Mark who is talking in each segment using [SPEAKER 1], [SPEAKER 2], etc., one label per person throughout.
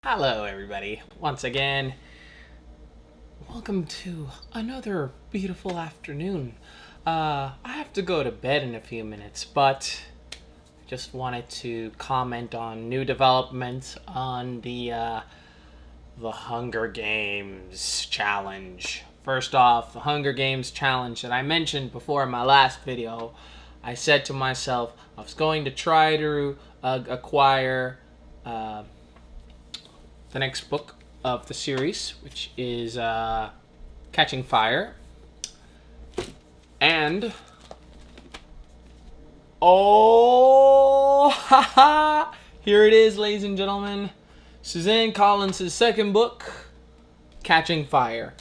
[SPEAKER 1] Hello, everybody. Once again, welcome to another beautiful afternoon. I have to go to bed in a few minutes, but I just wanted to comment on new developments on the Hunger Games challenge. First off, the Hunger Games challenge that I mentioned before in my last video, I said to myself I was going to try to acquire the next book of the series, which is Catching Fire. And oh, haha! Here it is, ladies and gentlemen. Suzanne Collins' second book, Catching Fire.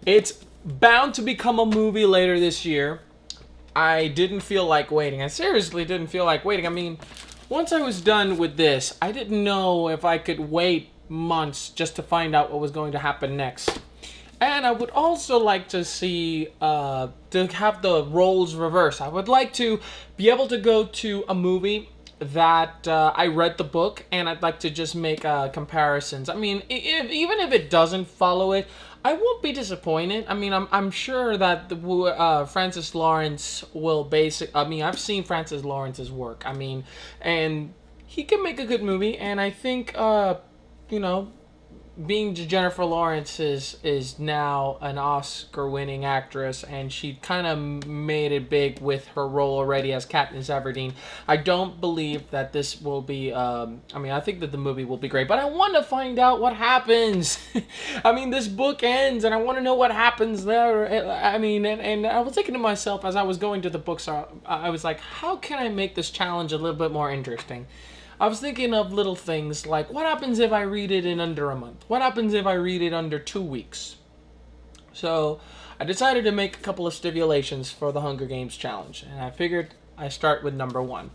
[SPEAKER 1] It's bound to become a movie later this year. I didn't feel like waiting. I seriously didn't feel like waiting. I mean, once I was done with this, I didn't know if I could wait months just to find out what was going to happen next. And I would also like to see, to have the roles reversed. I would like to be able to go to a movie that I read the book, and I'd like to just make comparisons. I mean, even if it doesn't follow it, I won't be disappointed. I mean, I'm sure that Francis Lawrence will I've seen Francis Lawrence's work. I mean, and he can make a good movie, and I think, being Jennifer Lawrence is now an Oscar-winning actress, and she kind of made it big with her role already as Katniss Everdeen. I don't believe that this will be. I think that the movie will be great, but I want to find out what happens. I mean, this book ends, and I want to know what happens there. I mean, and I was thinking to myself as I was going to the bookstore, I was like, how can I make this challenge a little bit more interesting? I was thinking of little things like, what happens if I read it in under a month? What happens if I read it under 2 weeks? So I decided to make a couple of stipulations for the Hunger Games challenge, and I figured I start with number 1.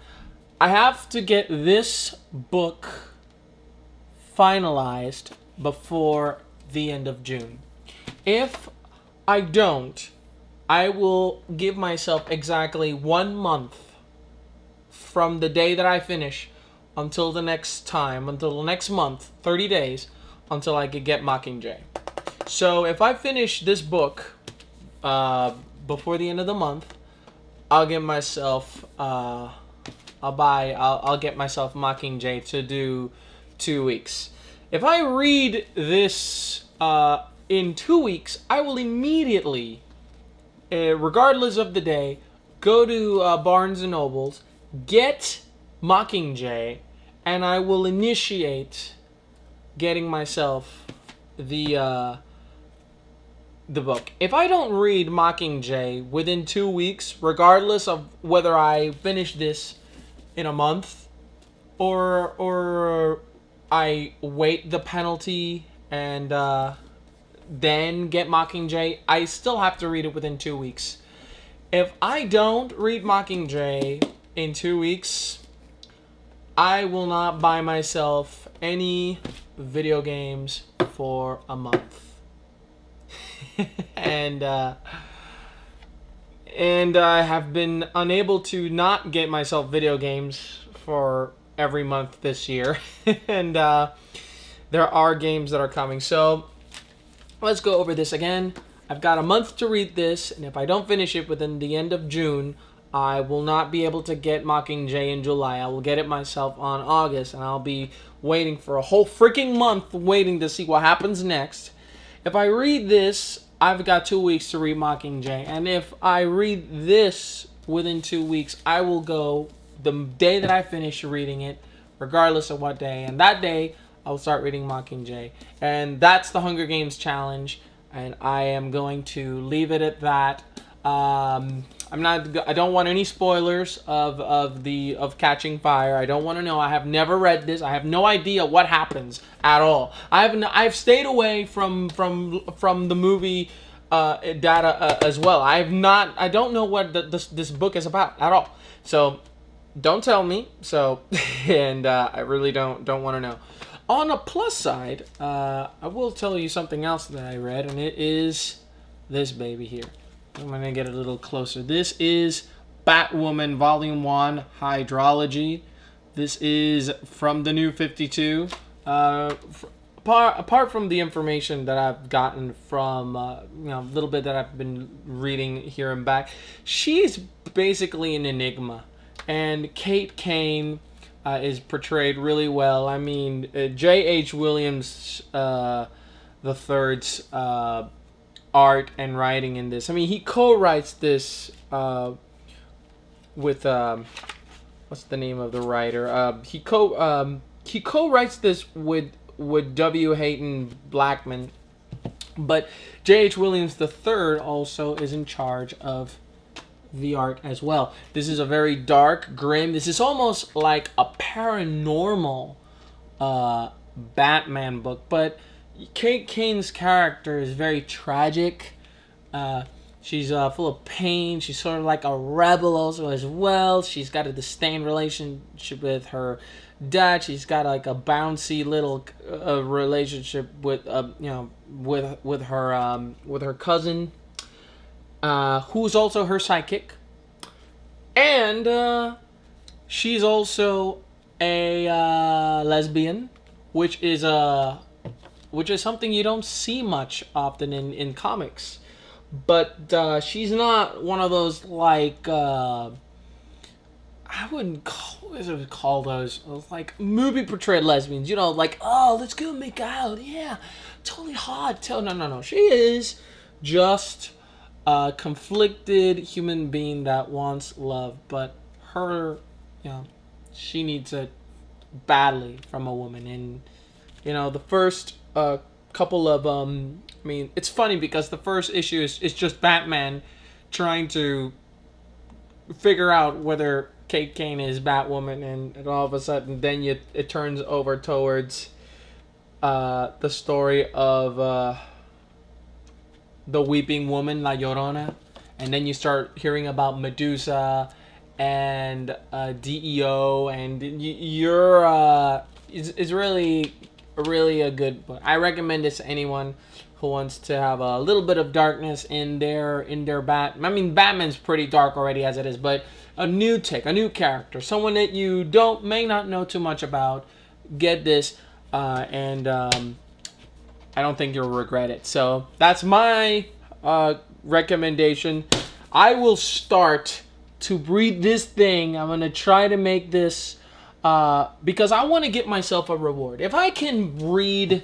[SPEAKER 1] I have to get this book finalized before the end of June. If I don't, I will give myself exactly 1 month from the day that I finish until the next month, 30 days, until I could get Mockingjay. So if I finish this book before the end of the month, I'll get myself I'll get myself Mockingjay to do 2 weeks. If I read this in 2 weeks, I will immediately, regardless of the day, go to Barnes and Nobles, get Mockingjay, and I will initiate getting myself the book. If I don't read Mockingjay within 2 weeks, regardless of whether I finish this in a month or I wait the penalty and then get Mockingjay, I still have to read it within 2 weeks. If I don't read Mockingjay in 2 weeks, I will not buy myself any video games for a month. and I have been unable to not get myself video games for every month this year. And there are games that are coming. So let's go over this again. I've got a month to read this, and if I don't finish it within the end of June, I will not be able to get Mockingjay in July. I will get it myself on August, and I'll be waiting for a whole freaking month waiting to see what happens next. If I read this, I've got 2 weeks to read Mockingjay, and if I read this within 2 weeks, I will go the day that I finish reading it, regardless of what day, and that day I'll start reading Mockingjay. And that's the Hunger Games challenge, and I am going to leave it at that. I don't want any spoilers of Catching Fire. I don't want to know. I have never read this. I have no idea what happens at all. I've stayed away from the movie data as well. I don't know what this book is about at all. So don't tell me. So and I really don't want to know. On a plus side, I will tell you something else that I read, and it is this baby here. I'm going to get a little closer. This is Batwoman Volume 1, Hydrology. This is from the New 52. apart from the information that I've gotten from a little bit that I've been reading here and back, she's basically an enigma, and Kate Kane is portrayed really well. I mean, J.H. Williams the third's art and writing in this. I mean, he co-writes this with what's the name of the writer? He co-writes this with W. Hayden Blackman, but J.H. Williams III also is in charge of the art as well. This is a very dark, grim. This is almost like a paranormal Batman book, but Kate Kane's character is very tragic. She's full of pain. She's sort of like a rebel also as well. She's got a disdain relationship with her dad. She's got like a bouncy little relationship with with her cousin, who's also her sidekick, and she's also a lesbian, which is something you don't see much often in comics. But she's not one of those like I wouldn't call those like movie portrayed lesbians. You know, like, oh, let's go make out, yeah, totally hot. No. She is just a conflicted human being that wants love, but her, she needs it badly from a woman. And the first couple of I mean, it's funny because the first issue is just Batman trying to figure out whether Kate Kane is Batwoman, and all of a sudden then it turns over towards the story of the weeping woman, La Llorona, and then you start hearing about Medusa and DEO, and it's really a good book. I recommend this to anyone who wants to have a little bit of darkness in their I mean, Batman's pretty dark already as it is, but a new take, a new character, someone that you may not know too much about. Get this, and I don't think you'll regret it. So that's my recommendation. I will start to read this thing. I'm gonna try to make this because I want to get myself a reward. If I can read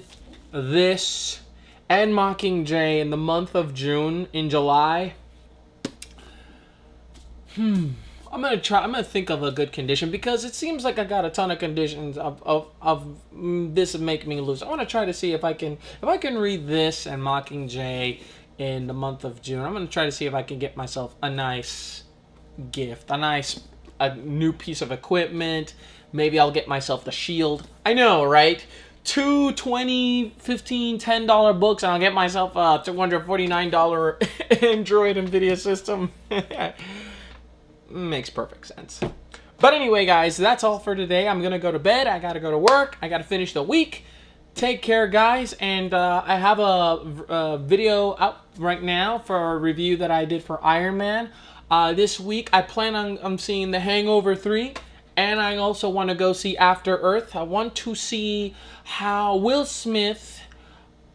[SPEAKER 1] this and Mockingjay in the month of June, in July, I'm gonna think of a good condition, because it seems like I got a ton of conditions of this make me lose. I want to try to see if I can read this and Mockingjay in the month of June. I'm gonna try to see if I can get myself a nice gift, a new piece of equipment. Maybe I'll get myself the Shield. I know, right? 2 $20, $15, $10 books, and I'll get myself a $249 Android NVIDIA system. Makes perfect sense. But anyway, guys, that's all for today. I'm gonna go to bed. I gotta go to work. I gotta finish the week. Take care, guys. And I have a video up right now for a review that I did for Iron Man. This week, I plan on seeing The Hangover 3. And I also want to go see After Earth. I want to see how Will Smith,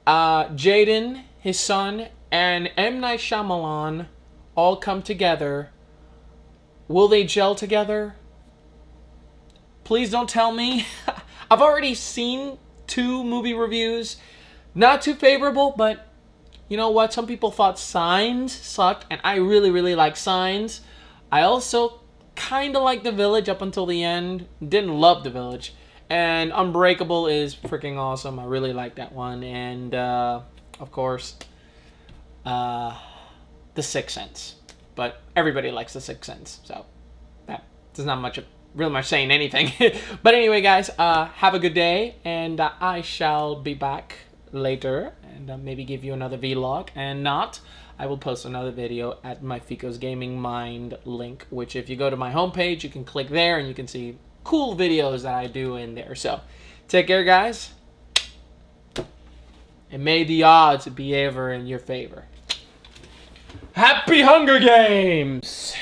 [SPEAKER 1] Jaden, his son, and M. Night Shyamalan all come together. Will they gel together? Please don't tell me. I've already seen 2 movie reviews. Not too favorable, but you know what? Some people thought Signs sucked, and I really, really like Signs. I also kind of like The Village up until the end. Didn't love The Village. And Unbreakable is freaking awesome. I really like that one. And, of course, The Sixth Sense. But everybody likes The Sixth Sense. So, that does not really much saying anything. But anyway, guys, have a good day. And I shall be back later. And maybe give you another vlog. And not, I will post another video at my Fico's Gaming Mind link, which if you go to my homepage, you can click there and you can see cool videos that I do in there. So, take care, guys. And may the odds be ever in your favor. Happy Hunger Games!